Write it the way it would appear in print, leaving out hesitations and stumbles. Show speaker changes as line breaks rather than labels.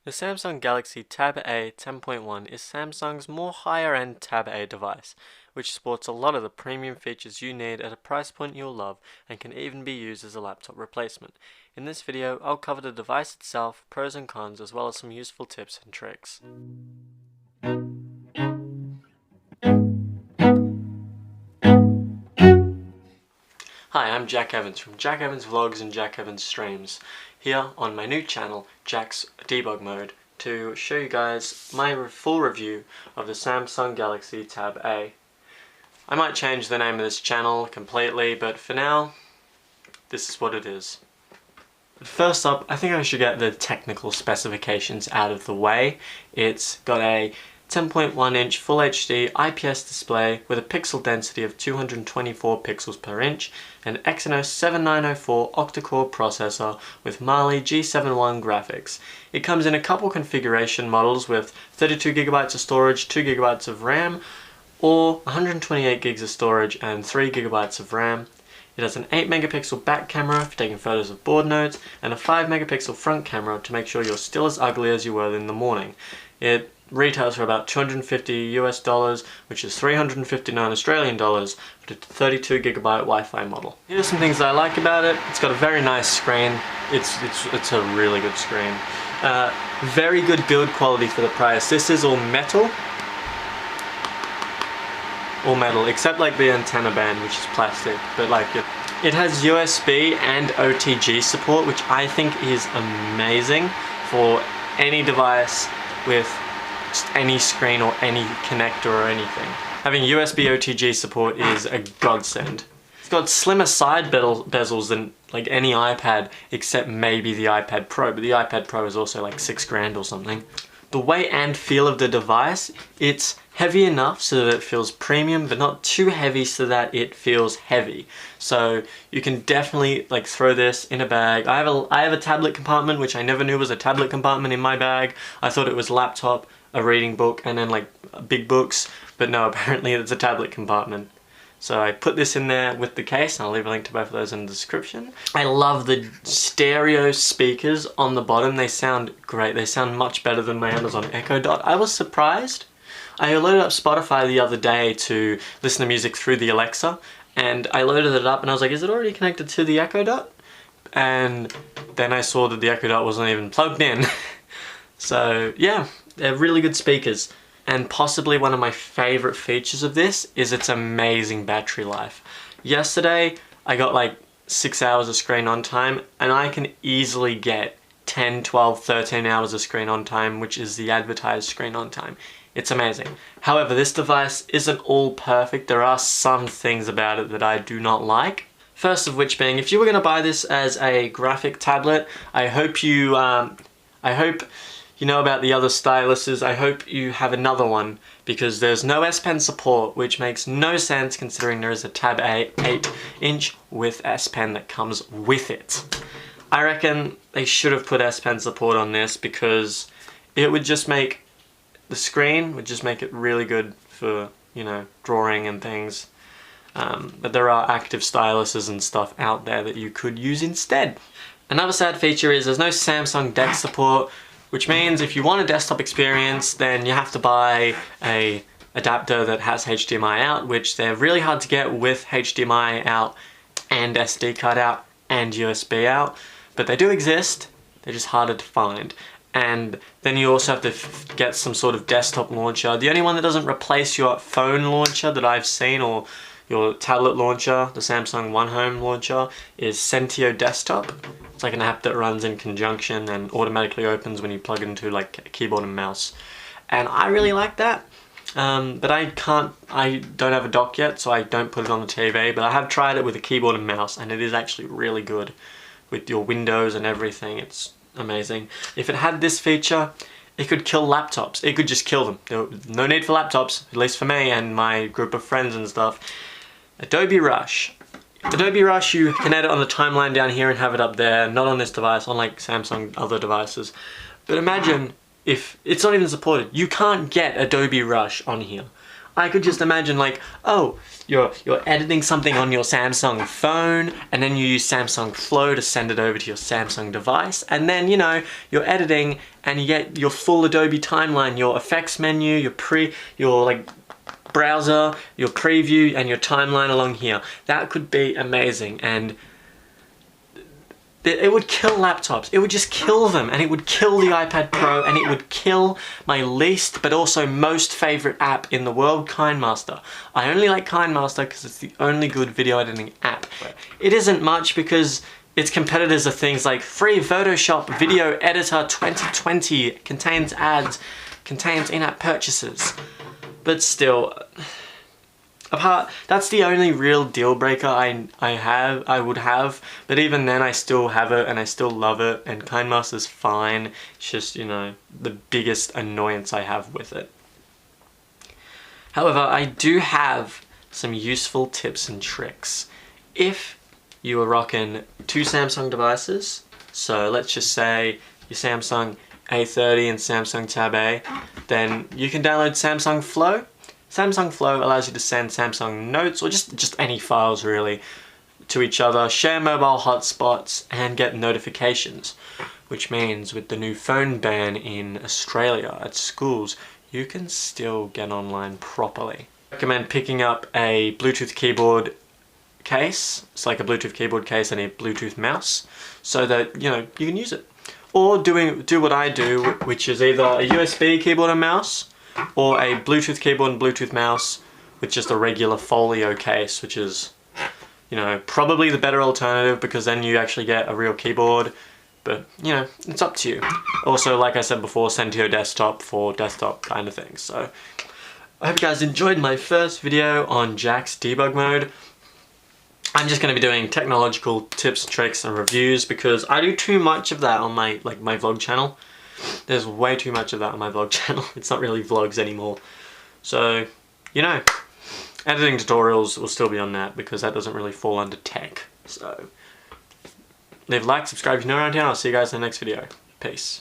The Samsung Galaxy Tab A 10.1 is Samsung's more higher-end Tab A device, which sports a lot of the premium features you need at a price point you'll love and can even be used as a laptop replacement. In this video, I'll cover the device itself, pros and cons, as well as some useful tips and tricks. Hi, I'm Jack Evans from Jack Evans Vlogs and Jack Evans Streams, here on my new channel, Jack's Debug Mode, to show you guys my full review of the Samsung Galaxy Tab A. I might change the name of this channel completely, but for now, this is what it is. First up, I think I should get the technical specifications out of the way. It's got a 10.1 inch Full HD IPS display with a pixel density of 224 pixels per inch, an Exynos 7904 octa-core processor with Mali G71 graphics. It comes in a couple configuration models with 32GB of storage, 2GB of RAM, or 128 gigs of storage and 3GB of RAM. It has an 8 megapixel back camera for taking photos of board notes, and a 5 megapixel front camera to make sure you're still as ugly as you were in the morning. It retails for about $250 US, which is 359 Australian dollars, for the 32GB Wi-Fi model. Here are some things that I like about it. It's got a very nice screen. It's a really good screen. Very good build quality for the price. This is all metal, except like the antenna band, which is plastic, but like it has USB and OTG support, which I think is amazing for any device with just any screen or any connector or anything. Having USB OTG support is a godsend. It's got slimmer side bezels than like any iPad, except maybe the iPad Pro, but the iPad Pro is also like $6 or something. The weight and feel of the device, it's heavy enough so that it feels premium, but not too heavy so that it feels heavy. So you can definitely like throw this in a bag. I have a tablet compartment, which I never knew was a tablet compartment in my bag. I thought it was laptop, a reading book, and then like big books, but no, apparently it's a tablet compartment. So I put this in there with the case, and I'll leave a link to both of those in the description. I love the stereo speakers on the bottom. They sound great. They sound much better than my Amazon Echo Dot. I was surprised. I loaded up Spotify the other day to listen to music through the Alexa, and I loaded it up and I was like, is it already connected to the Echo Dot? And then I saw that the Echo Dot wasn't even plugged in. So yeah, they're really good speakers. And possibly one of my favorite features of this is its amazing battery life. Yesterday, I got like 6 hours of screen on time, and I can easily get 10, 12, 13 hours of screen on time, which is the advertised screen on time. It's amazing. However, this device isn't all perfect. There are some things about it that I do not like. First of which being, if you were going to buy this as a graphic tablet, I hope you know about the other styluses. I hope you have another one, because there's no Spen Support, which makes no sense considering there is a Tab A 8-inch with S-Pen that comes with it. I reckon they should have put S-Pen Support on this, because it would just make the screen it really good for, you know, drawing and things. But there are active styluses and stuff out there that you could use instead. Another sad feature is there's no Samsung Dec support, which means if you want a desktop experience, then you have to buy a adapter that has HDMI out, which they're really hard to get with HDMI out and SD card out and USB out, but they do exist. They're just harder to find. And then you also have to get some sort of desktop launcher. The only one that doesn't replace your phone launcher that I've seen, or your tablet launcher, the Samsung One Home launcher, is Sentio Desktop. It's like an app that runs in conjunction and automatically opens when you plug it into like a keyboard and mouse. And I really like that. But I don't have a dock yet, so I don't put it on the TV, but I have tried it with a keyboard and mouse, and it is actually really good with your windows and everything. It's amazing. If it had this feature, it could kill laptops. It could just kill them. No need for laptops, at least for me and my group of friends and stuff. Adobe Rush. Adobe Rush, you can edit on the timeline down here and have it up there, not on this device, unlike Samsung other devices. But imagine if it's not even supported. You can't get Adobe Rush on here. I could just imagine like, oh, you're editing something on your Samsung phone, and then you use Samsung Flow to send it over to your Samsung device, and then, you know, you're editing and you get your full Adobe timeline, your effects menu, your like browser, your preview, and your timeline along here. That could be amazing, and it would kill laptops. It would just kill them, and it would kill the iPad Pro, and it would kill my least but also most favorite app in the world, Kinemaster. I only like Kinemaster because it's the only good video editing app. It isn't much because its competitors are things like free Photoshop Video Editor 2020, contains ads, contains in-app purchases. But still, that's the only real deal breaker I would have, but even then I still have it and I still love it, and Kinemaster's fine. It's just, you know, the biggest annoyance I have with it. However, I do have some useful tips and tricks. If you are rocking two Samsung devices, so let's just say your Samsung A30 and Samsung Tab A, then you can download Samsung Flow. Samsung Flow allows you to send Samsung Notes, or just any files really, to each other, share mobile hotspots, and get notifications. Which means with the new phone ban in Australia at schools, you can still get online properly. I recommend picking up a Bluetooth keyboard case. It's like a Bluetooth keyboard case and a Bluetooth mouse, so that, you know, you can use it. Or do what I do, which is either a USB keyboard and mouse, or a Bluetooth keyboard and Bluetooth mouse with just a regular folio case, which is, you know, probably the better alternative because then you actually get a real keyboard, but, you know, it's up to you. Also, like I said before, send to your desktop for desktop kind of things. So, I hope you guys enjoyed my first video on Jack's debug mode. I'm just going to be doing technological tips, tricks, and reviews because I do too much of that on my vlog channel. There's way too much of that on my vlog channel. It's not really vlogs anymore. So, you know, editing tutorials will still be on that because that doesn't really fall under tech. So, leave a like, subscribe if you're new around here, and I'll see you guys in the next video. Peace.